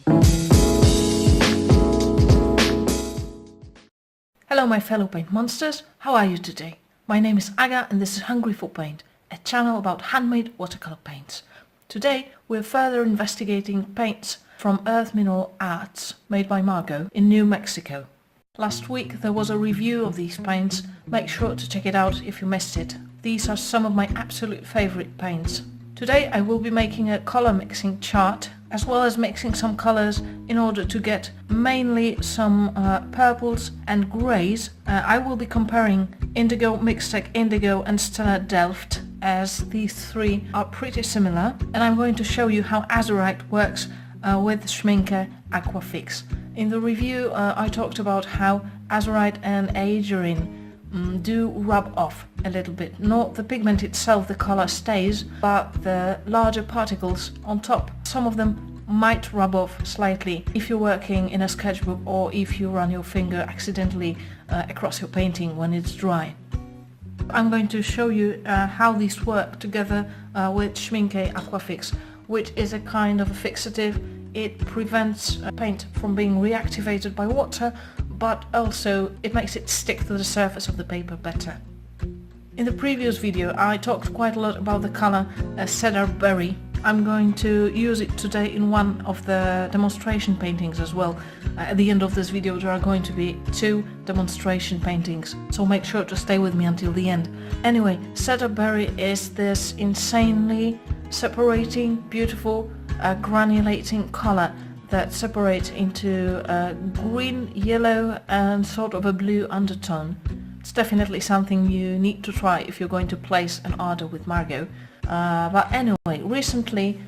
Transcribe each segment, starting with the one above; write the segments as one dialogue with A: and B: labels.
A: Hello my fellow paint monsters, how are you today? My name is Aga and this is Hungry for Paint, a channel about handmade watercolor paints. Today we're further investigating paints from Earth Mineral Arts made by Margot in New Mexico. Last week there was a review of these paints, make sure to check it out if you missed it. These are some of my absolute favorite paints. Today I will be making a color mixing chart as well as mixing some colors in order to get mainly some purples and greys. I will be comparing Indigo, Mixtec Indigo and Stella Delft, as these three are pretty similar, and I'm going to show you how Azurite works with Schmincke Aquafix. In the review I talked about how Azurite and Azurite do rub off a little bit. Not the pigment itself, the color stays, but the larger particles on top, some of them might rub off slightly if you're working in a sketchbook or if you run your finger accidentally across your painting when it's dry. I'm going to show you how these work together with Schmincke Aquafix, which is a kind of a fixative. It prevents paint from being reactivated by water, but also it makes it stick to the surface of the paper better. In the previous video I talked quite a lot about the color Cedar Berry. I'm going to use it today in one of the demonstration paintings as well. At the end of this video there are going to be 2 demonstration paintings, so make sure to stay with me until the end. Anyway, Cedar Berry is this insanely separating, beautiful, granulating color that separates into a green, yellow and sort of a blue undertone. It's definitely something you need to try if you're going to place an order with Margot. But anyway, recently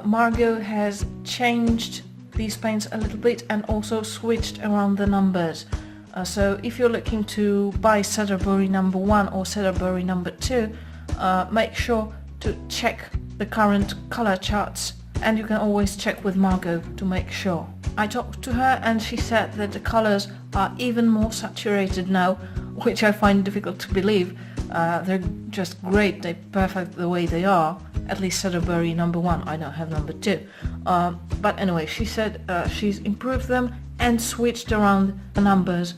A: Margot has changed these paints a little bit and also switched around the numbers. So if you're looking to buy Cedar Berry number 1 or Cedar Berry number 2, make sure to check the current color charts, and you can always check with Margot to make sure. I talked to her and she said that the colors are even more saturated now, which I find difficult to believe. They're just great, they're perfect the way they are, at least Cedar Berry number 1, I don't have number 2. But anyway, she said she's improved them and switched around the numbers.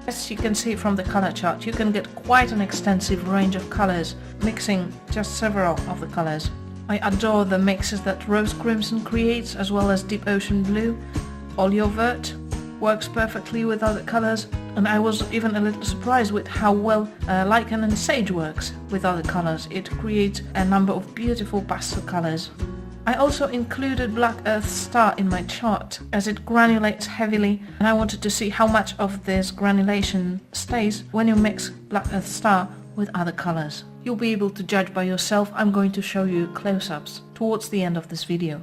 A: As you can see from the color chart, you can get quite an extensive range of colors, mixing just several of the colors. I adore the mixes that Rose Crimson creates, as well as Deep Ocean Blue. Oleo Vert works perfectly with other colors, and I was even a little surprised with how well Lichen and Sage works with other colors. It creates a number of beautiful pastel colors. I also included Black Earth Star in my chart as it granulates heavily, and I wanted to see how much of this granulation stays when you mix Black Earth Star with other colors. You'll be able to judge by yourself. I'm going to show you close-ups towards the end of this video.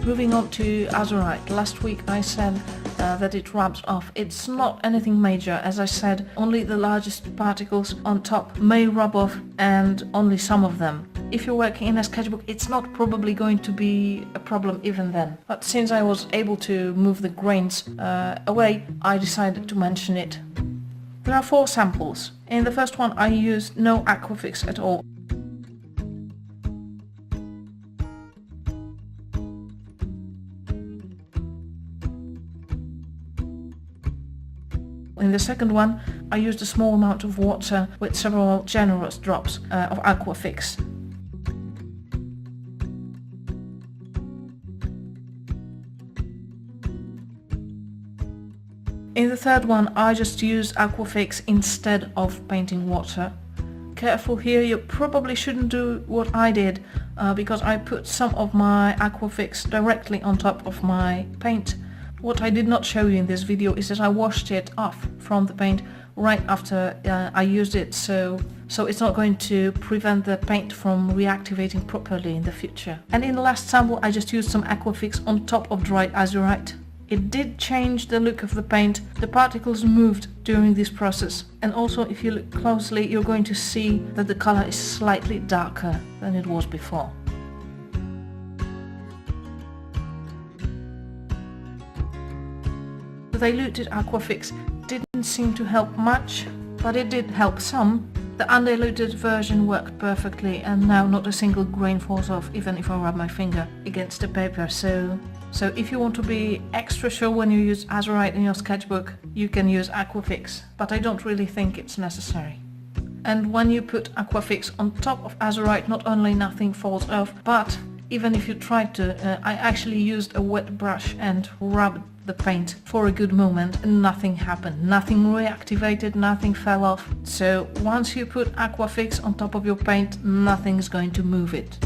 A: Moving on to Azurite. Last week I said that it rubs off. It's not anything major. As I said, only the largest particles on top may rub off, and only some of them. If you're working in a sketchbook, it's not probably going to be a problem even then. But since I was able to move the grains away, I decided to mention it. There are 4 samples. In the first one I used no Aquafix at all. In the second one, I used a small amount of water with several generous drops of Aquafix. In the third one I just used Aquafix instead of painting water. Careful here, you probably shouldn't do what I did because I put some of my Aquafix directly on top of my paint. What I did not show you in this video is that I washed it off from the paint right after I used it, so it's not going to prevent the paint from reactivating properly in the future. And in the last sample I just used some Aquafix on top of dried Azurite. It did change the look of the paint. The particles moved during this process, and also if you look closely you're going to see that the color is slightly darker than it was before. The diluted Aquafix didn't seem to help much, but it did help some. The undiluted version worked perfectly, and now not a single grain falls off even if I rub my finger against the paper. So if you want to be extra sure when you use Azurite in your sketchbook, you can use Aquafix, but I don't really think it's necessary. And when you put Aquafix on top of Azurite, not only nothing falls off, but even if you try to, I actually used a wet brush and rubbed the paint for a good moment and nothing happened. Nothing reactivated, nothing fell off. So once you put Aquafix on top of your paint, nothing's going to move it.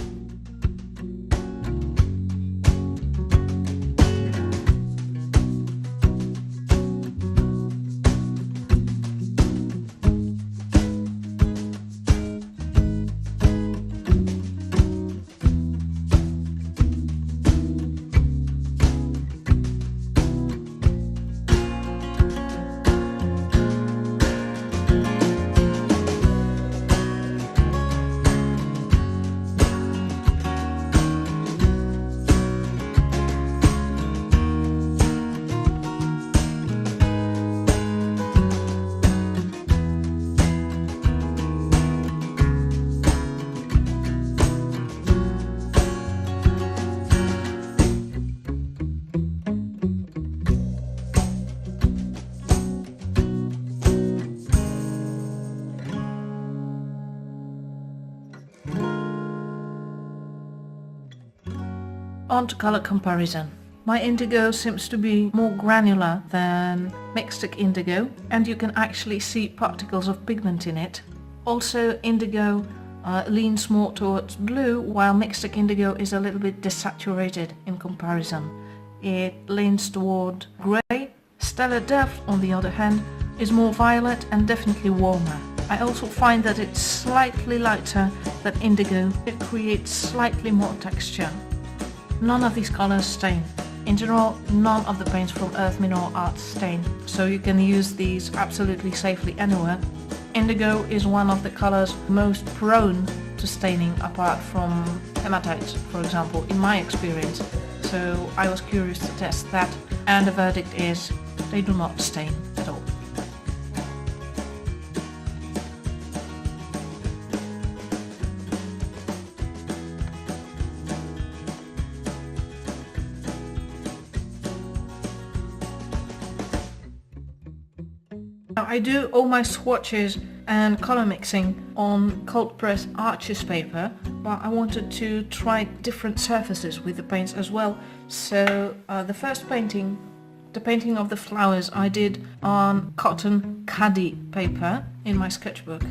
A: On to color comparison. My indigo seems to be more granular than mixed stick indigo, and you can actually see particles of pigment in it. Also, indigo leans more towards blue, while mixed stick indigo is a little bit desaturated in comparison. It leans toward grey. Stellar Depth, on the other hand, is more violet and definitely warmer. I also find that it's slightly lighter than indigo. It creates slightly more texture. None of these colors stain. In general, none of the paints from Earth Mineral Art stain, so you can use these absolutely safely anywhere. Indigo is one of the colors most prone to staining, apart from hematites, for example, in my experience. So I was curious to test that, and the verdict is they do not stain at all. I do all my swatches and color mixing on cold press Arches paper, but I wanted to try different surfaces with the paints as well. So the first painting, the painting of the flowers, I did on cotton caddy paper in my sketchbook.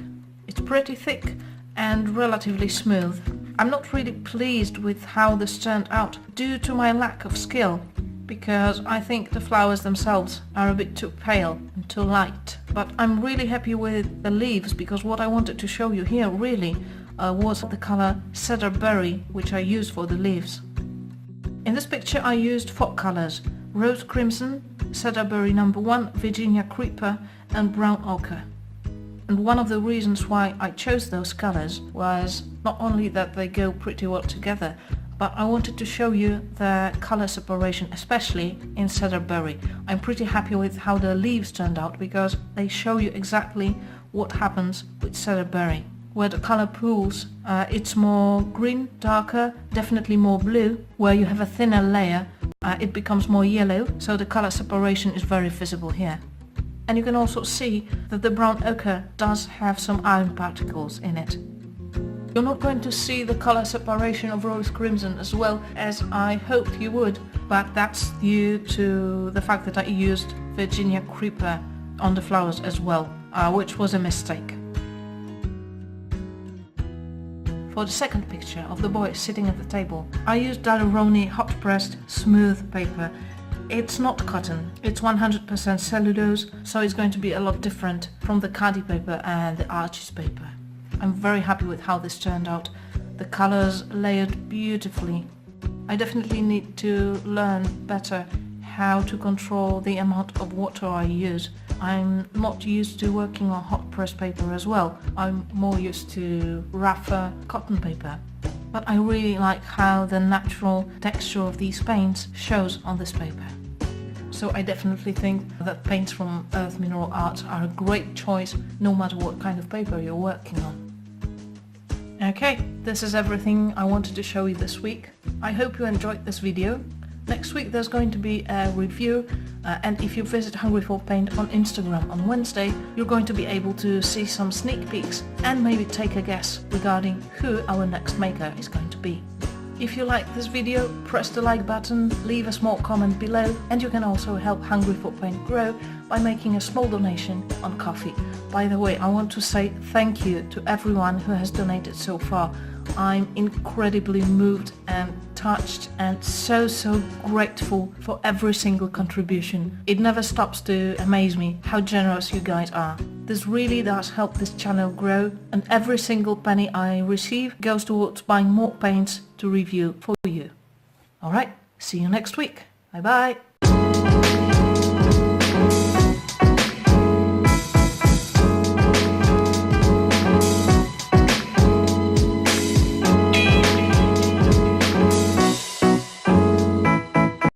A: It's pretty thick and relatively smooth. I'm not really pleased with how this turned out due to my lack of skill, because I think the flowers themselves are a bit too pale and too light. But I'm really happy with the leaves, because what I wanted to show you here really was the color Cedar Berry, which I used for the leaves. In this picture I used 4 colors: Rose Crimson, Cedar Berry No. 1, Virginia Creeper and Brown Ochre. And one of the reasons why I chose those colors was not only that they go pretty well together, but I wanted to show you the color separation, especially in Cedar Berry. I'm pretty happy with how the leaves turned out, because they show you exactly what happens with Cedar Berry. Where the color pools, it's more green, darker, definitely more blue. Where you have a thinner layer, it becomes more yellow, so the color separation is very visible here. And you can also see that the brown ochre does have some iron particles in it. You're not going to see the color separation of Rose Crimson as well as I hoped you would, but that's due to the fact that I used Virginia creeper on the flowers as well, which was a mistake. For the second picture of the boy sitting at the table, I used Daleroni hot pressed smooth paper. It's not cotton, it's 100% cellulose, so it's going to be a lot different from the Khadi paper and the Arches paper. I'm very happy with how this turned out. The colors layered beautifully. I definitely need to learn better how to control the amount of water I use. I'm not used to working on hot press paper as well. I'm more used to rougher cotton paper. But I really like how the natural texture of these paints shows on this paper. So I definitely think that paints from Earth Mineral Art are a great choice no matter what kind of paper you're working on. Okay, this is everything I wanted to show you this week. I hope you enjoyed this video. Next week there's going to be a review, and if you visit Hungry for Paint on Instagram on Wednesday, you're going to be able to see some sneak peeks and maybe take a guess regarding who our next maker is going to be. If you like this video, press the like button, leave a small comment below, and you can also help Hungry for Paint grow by making a small donation on Ko-fi. By the way, I want to say thank you to everyone who has donated so far. I'm incredibly moved and touched and so grateful for every single contribution. It never stops to amaze me how generous you guys are. This really does help this channel grow, and every single penny I receive goes towards buying more paints to review for you. Alright, see you next week. Bye bye.